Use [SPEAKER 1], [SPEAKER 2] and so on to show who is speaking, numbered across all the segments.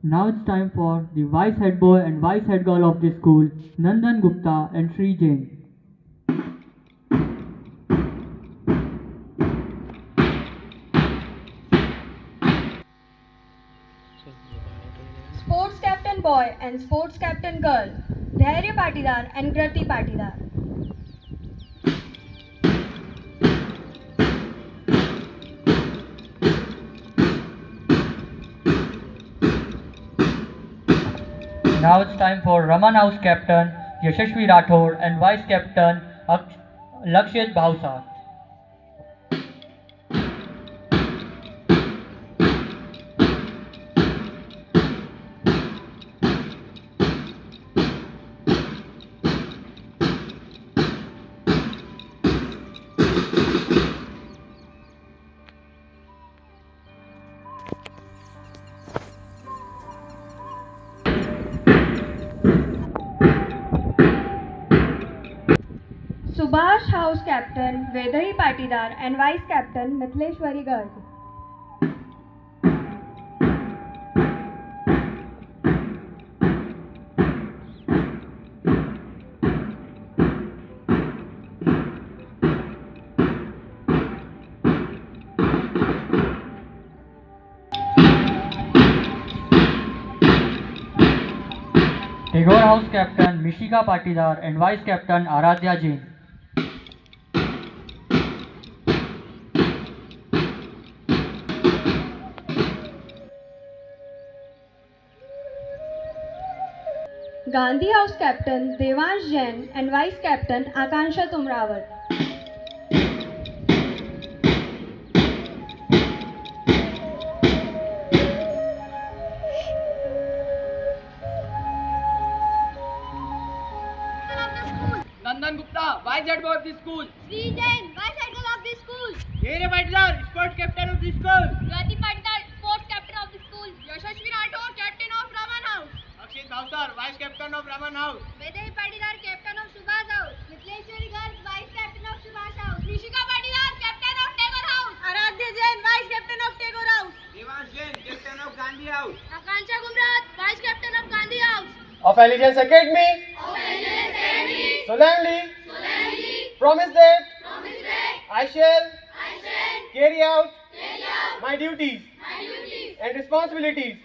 [SPEAKER 1] Now it's time for the vice head boy and vice head girl of the school, Nandan Gupta and Sri Jain.
[SPEAKER 2] Sports captain boy and sports captain girl, Dhairya Patidar and Grati Patidar.
[SPEAKER 1] Now it's time for Raman House captain, Yashashvi Rathod and vice captain, Lakshit Bhausa.
[SPEAKER 2] Subhash House captain, Vedahi Patidar and vice captain, Mithleshwari Garg.
[SPEAKER 1] Tagore House captain, Mishika Patidar and vice captain, Aradhya Jain.
[SPEAKER 2] Gandhi House captain, Devansh Jain and vice captain, Akansha Tumrawat.
[SPEAKER 3] Nandan Gupta, vice head boy of the school.
[SPEAKER 4] Sri Jain, vice head girl of the school.
[SPEAKER 3] Dhairya Patidar, sports captain of the school.
[SPEAKER 4] Grati Patidar, sports captain of the school.
[SPEAKER 3] Yashashvi Rathod, captain of Raman House. Lakshit Bhausa, vice captain of Raman House.
[SPEAKER 4] Vedahi Patidar, captain of Subhash House. Mithleshwari Garg, vice captain of Subhash House. Mishika Patidar, captain of Tagore House.
[SPEAKER 2] Aradhya Jain, vice captain of Tagore House.
[SPEAKER 3] Devansh Jain, captain of Gandhi House.
[SPEAKER 4] Akansha Tumrawat, vice captain of Gandhi House.
[SPEAKER 3] Of Allegiance Academy. Solemnly. Promise that. I shall. Carry out. My duties. And responsibilities.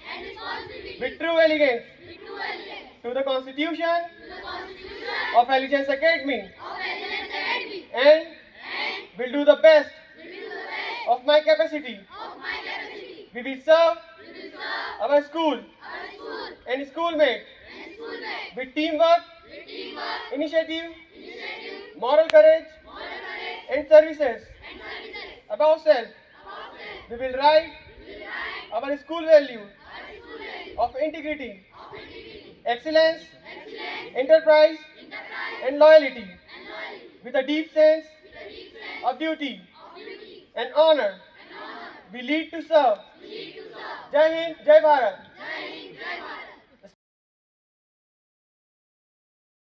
[SPEAKER 3] With true elegance. To the Constitution. Of Allegiance Academy. And will do the best. Of my capacity. We will serve. Our school. And schoolmates. With teamwork. Initiative. Moral courage. And services. Above self. We will write our school values of integrity, excellence, enterprise, and loyalty with a deep sense of duty and honor. We lead to serve. Jai Hind, Jai Bharat.